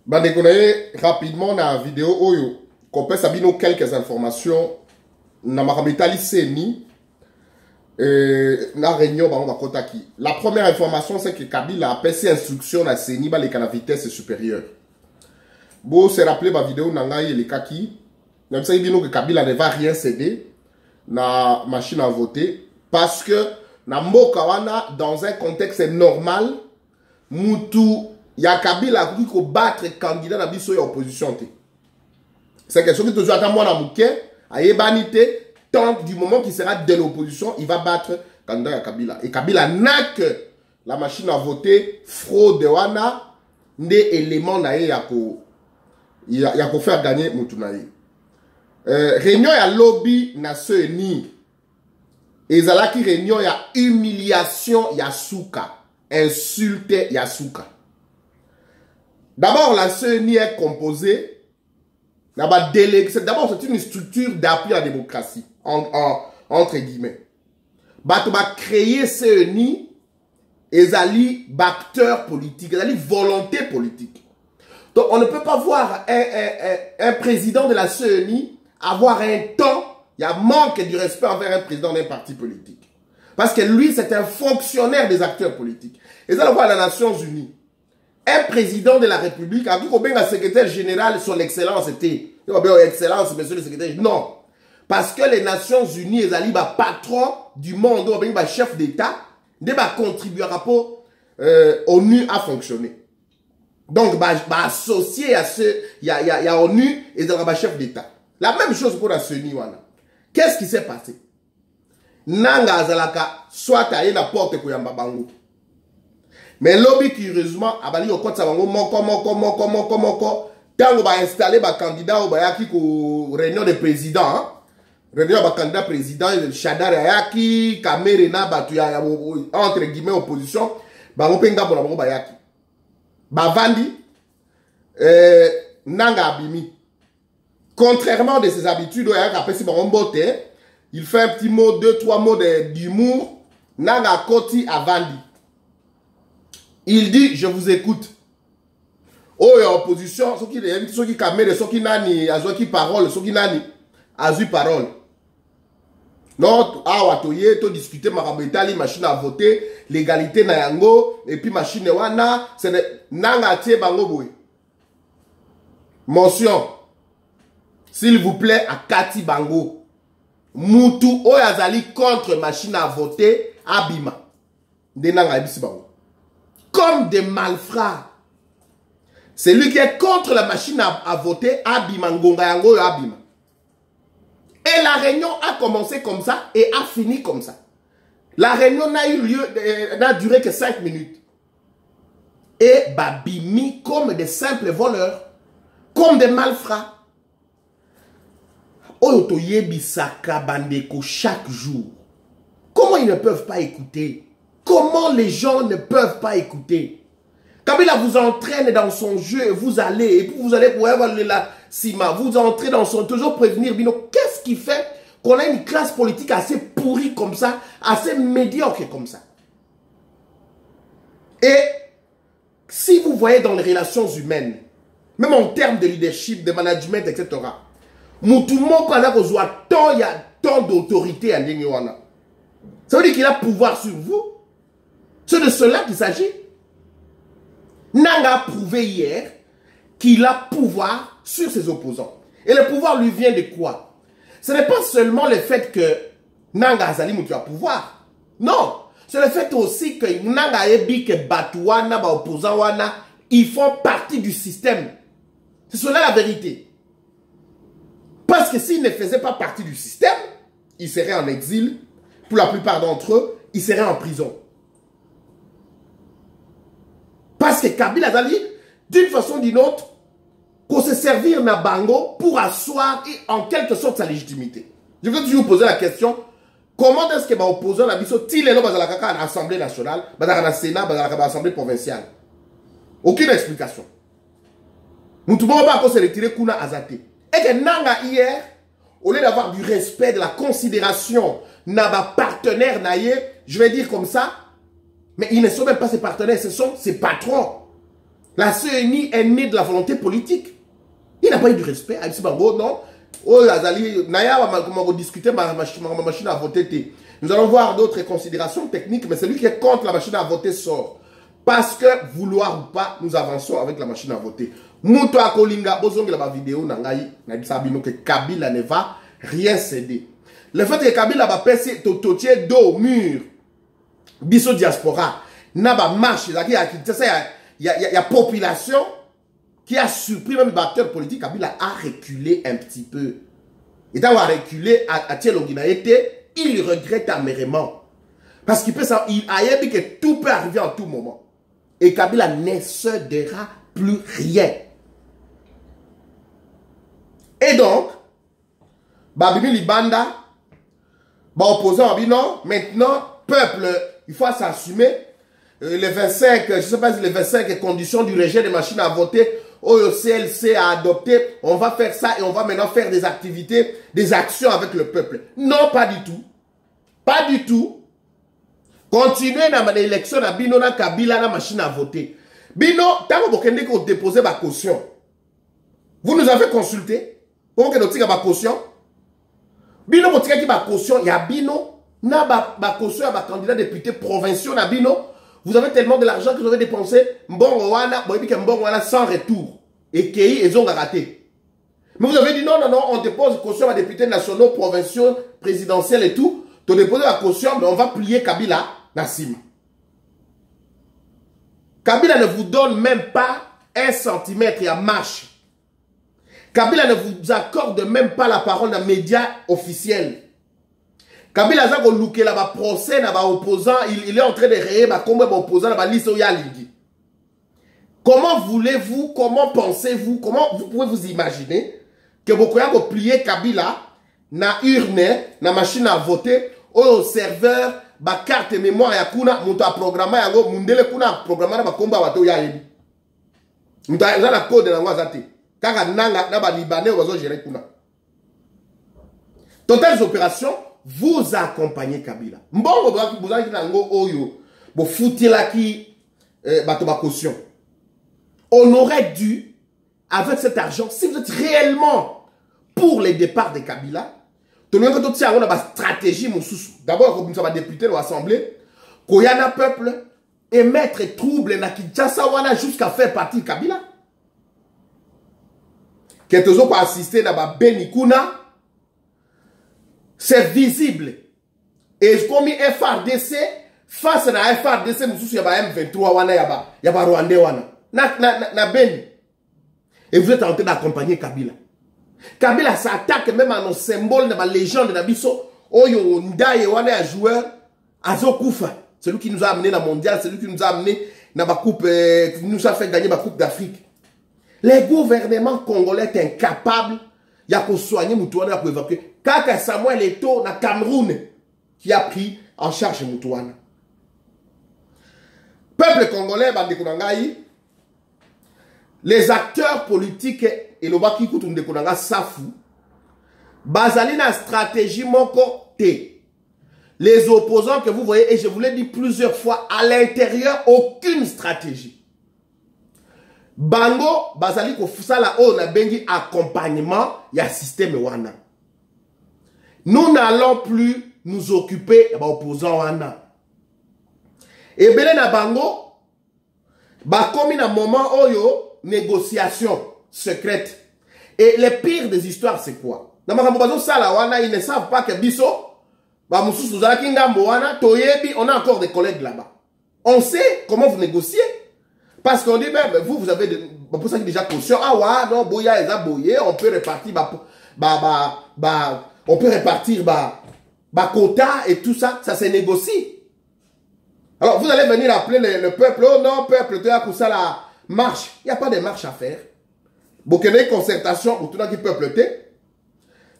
Bandeko rapidement na vidéo oyo qu'on sabino quelques informations na makamita seni na réunion bango bakotaki. La première information c'est que Kabila a passé instruction na seni ba les vitesse supérieure. Bon se rappeler ba vidéo nanga les kaki. Même ça bino que Kabila ne va rien céder na machine à voter parce que na mboka wana dans un contexte normal mutu ya Kabila qui ko battre candidat na biso ya opposition te. C'est quelque chose qui toujours attend moi na muke ayebanité tant du moment qu'il sera de l'opposition, il va battre candidat ya Kabila. Et Kabila n'a que la machine à voter fraude wana des éléments na ya ko faire gagner mutu na ye. Réunion ya lobby na seni ezalaki réunion ya humiliation ya suka, insulte ya suka. D'abord, la CENI est composée. D'abord, c'est une structure d'appui à la démocratie, entre guillemets. Bah, tu vas créer CENI, ezali acteur politique, ezali volonté politique. Donc, on ne peut pas voir un président de la CENI avoir un temps, il y a manque du respect envers un président d'un parti politique. Parce que lui, c'est un fonctionnaire des acteurs politiques. Et ça, on voit à les Nations Unies. Un président de la République, a dit un secrétaire général, son excellence était. Excellence, monsieur le secrétaire. Non. Parce que les Nations Unies, ils ont patron du monde, un chef d'État, ils ont contribué à rapport ONU à fonctionner. Donc, associé à ce, il y a ONU et ils ont un chef d'État. La même chose pour la CENI. Qu'est-ce qui s'est passé? Nanga Azalaka, soit à la porte Kouyamba Bango. Mais lobby curieusement abali okot sabango moko tango ba installer ba candidat au bayaki ko réunion de président hein? Réunion ba candidat président Shadar Ayaki Kamerena batu ya entre guillemets opposition bango penga bona bango bayaki ba vandi nanga abimi contrairement de ses habitudes oyaka apesi bango mbote il fait un petit mot 2-3 mots d'humour nanga koti avandi. Il dit, je vous écoute. Oh, il y a opposition, ceux qui caméra, ceux qui nani, ceux qui parole, ceux qui nani, azu parole. Non, watoye, to discuter, marabetali, machine à voter, l'égalité na yango, et puis machine wana, c'est nanga tie bango boy. Mention, s'il vous plaît, à Kati Bango. Mutu, oyazali contre machine à voter, abima. De nanga ebisi bango. Comme des malfrats. C'est lui qui est contre la machine à voter, Abima, Ngonga Yango, Abima. Et la réunion a commencé comme ça et a fini comme ça. La réunion n'a duré que 5 minutes. Et Babimi comme des simples voleurs, comme des malfrats. Oyotoyebi Saka Bandeko chaque jour. Comment ils ne peuvent pas écouter? Comment les gens ne peuvent pas écouter? Kabila vous entraîne dans son jeu et vous allez, et puis vous allez pouvoir avoir la cima, vous entrez dans son, toujours prévenir, Bino, qu'est-ce qui fait qu'on a une classe politique assez pourrie comme ça, assez médiocre comme ça? Et si vous voyez dans les relations humaines, même en termes de leadership, de management, etc., Moutoumon, il y a tant d'autorité à Ndengwana. Ça veut dire qu'il a pouvoir sur vous. C'est de cela qu'il s'agit. Nanga a prouvé hier qu'il a pouvoir sur ses opposants. Et le pouvoir lui vient de quoi? Ce n'est pas seulement le fait que Nanga Azali Moutou a pouvoir. Non. C'est le fait aussi que Nanga Ebi, que Batouana, ba opposant wana, ils font partie du système. C'est cela la vérité. Parce que s'ils ne faisaient pas partie du système, ils seraient en exil. Pour la plupart d'entre eux, ils seraient en prison. Parce que Kabila a dit, d'une façon ou d'une autre, qu'on se servir na bango pour asseoir en quelque sorte sa légitimité. Je veux toujours vous poser la question, comment est-ce que les opposants à biso tilé lo bazala kaka à l'Assemblée nationale, bazala na Sénat, bazala à l'Assemblée provinciale? Aucune explication. Nous ne pouvons pas se retirer kuna azate. Et que nanga hier, au lieu d'avoir du respect, de la considération, n'a pas partenaire naïe, je vais dire comme ça, mais ils ne sont même pas ses partenaires, ce sont ses patrons. La CENI est née de la volonté politique. Il n'a pas eu du respect. Il dit, non. Oh, Azali, Naya, comment discuter ma machine à voter. Nous allons voir d'autres considérations techniques, mais celui qui est contre la machine à voter sort. Parce que, vouloir ou pas, nous avançons avec la machine à voter. Mouto Akolinga, bozongi la vidéo, nangai, nabisabino que Kabila ne va rien céder. Le fait que Kabila va passer totier dos, mur, biso diaspora, n'a pas marché, il y a population qui a surpris même les acteurs politiques. Kabila a reculé un petit peu. Et quand il a reculé à Thielongina, il regrette amèrement. Parce qu'il a dit que tout peut arriver en tout moment. Et Kabila ne cédera plus rien. Et donc, Babimi Libanda, opposant, non, maintenant, peuple, il faut s'assumer. Les 25, je ne sais pas si les 25 conditions du rejet des machines à voter, au CLC a adopté, on va faire ça et on va maintenant faire des activités, des actions avec le peuple. Non, pas du tout. Pas du tout. Continuez dans l'élection à Bino na Kabila na machine à voter. Bino, tant que vous avez déposé ma caution, vous nous avez consulté pour que nous ayons ma caution. Bino, vous avez ma caution, il y a Bino, na ma caution à ma candidat député provincial na Bino. Vous avez tellement de l'argent que vous avez dépensé, sans retour. Et qu'ils ils ont raté. Mais vous avez dit non, on dépose caution à députés nationaux, provinciaux, présidentiels et tout. Tu déposes la caution, mais on va plier Kabila, Nassim. Kabila ne vous donne même pas 1 centimètre, il y a marche. Kabila ne vous accorde même pas la parole dans les médias officiels. Kabila Zako Louke là bas procès na ba opposant, il est en train de rayer ba combat ba opposant na ba liste ya ligi. Comment voulez-vous, comment pensez-vous, comment vous pouvez vous imaginer que vous pouvez plier Kabila na urne, na machine à voter au serveur ba carte mémoire ya kuna muto a programmer yango mundele kuna programmer na ba combat bato ya yebi. Muto za na code na ngwa zate. Kaka nanga na ba libanais ozo gérer kuna. Totales opérations vous accompagnez Kabila. Mbongo vous avez dit oyo bo foutila ki bato ba caution. On aurait dû avec cet argent, si vous êtes réellement pour les départs de Kabila, on a une stratégie. D'abord, comme ça va député de l'Assemblée, Koyana peuple et mettre trouble na Kinshasa jusqu'à faire partie de Kabila. Quelques-uns pour assister à Benikuna. C'est visible. Et comme FRDC, face à FRDC, il y a M23, il y a Rwandais. Na Beni. Et vous êtes en train d'accompagner Kabila. Kabila s'attaque même à nos symboles de la légende de Nabiso. Oyo Ndaye wana un joueur Azo Koufa. Celui qui nous a amené la mondiale, celui qui nous a amené dans la coupe, qui nous a fait gagner la coupe d'Afrique. Les gouvernements congolais sont incapables. Il y a pour soigner Moutouana pour évacuer. Kaka Samuel Eto'o na Cameroun qui a pris en charge Moutouana. Peuple congolais, Bandekounangaï, les acteurs politiques et le baki kutunde konanga safu bazali na stratégie moko te. Les opposants que vous voyez, et je vous l'ai dit plusieurs fois, à l'intérieur aucune stratégie. Bango bazali ko fusala o na bengi accompagnement ya système wana. Nous n'allons plus nous occuper des opposants wana. Et belé na bango ba komi na moment oyo négociation secrète. Et le pire des histoires, c'est quoi? Ils ne savent pas que Bisso, on a encore des collègues là-bas. On sait comment vous négociez. Parce qu'on dit, même, vous avez pour ça déjà caution. Ah ouais, non, boya, on peut répartir, on peut répartir, quota et tout ça, ça se négocie. Alors, vous allez venir appeler le peuple, oh non, peuple, tu as pour ça la marche. Il n'y a pas de marche à faire. Bokene concertation, pour tout le monde qui peuple te.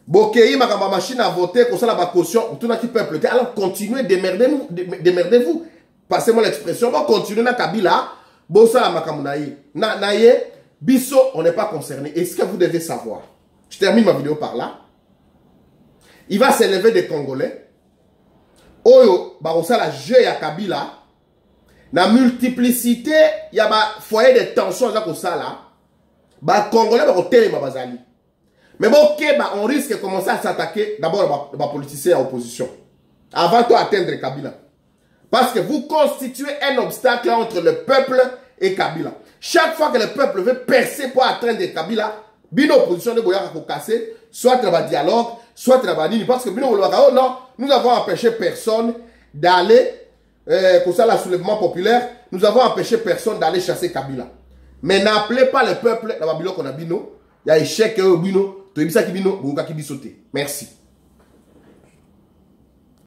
Bokei ma machine à voter, pour ça la caution, pour tout le monde qui peuple te. Alors, continuez, démerdez-vous. Passez-moi l'expression, bon, continuez na Kabila, bossa la makamunaye. Naye, biso, on n'est pas concerné. Et ce que vous devez savoir, je termine ma vidéo par là. Il va s'élever des Congolais. Oyo, barossa la jeu à Kabila. La multiplicité, il y a un foyer de tension comme ça là. Les Congolais vont téléma bazali. Mais bon, on risque de commencer à s'attaquer d'abord aux politiciens à l'opposition. Avant d'atteindre Kabila. Parce que vous constituez un obstacle entre le peuple et Kabila. Chaque fois que le peuple veut percer pour atteindre Kabila, bino opposition de Goya pour casser, soit dans le dialogue, parce que non, nous avons empêché personne d'aller, pour ça, le soulèvement populaire, nous avons empêché personne d'aller chasser Kabila. Mais n'appelez pas le peuple, dans Babylone qu'on a bino, il y a échec, bino, tout ça qui bino, qui bisoté. Merci.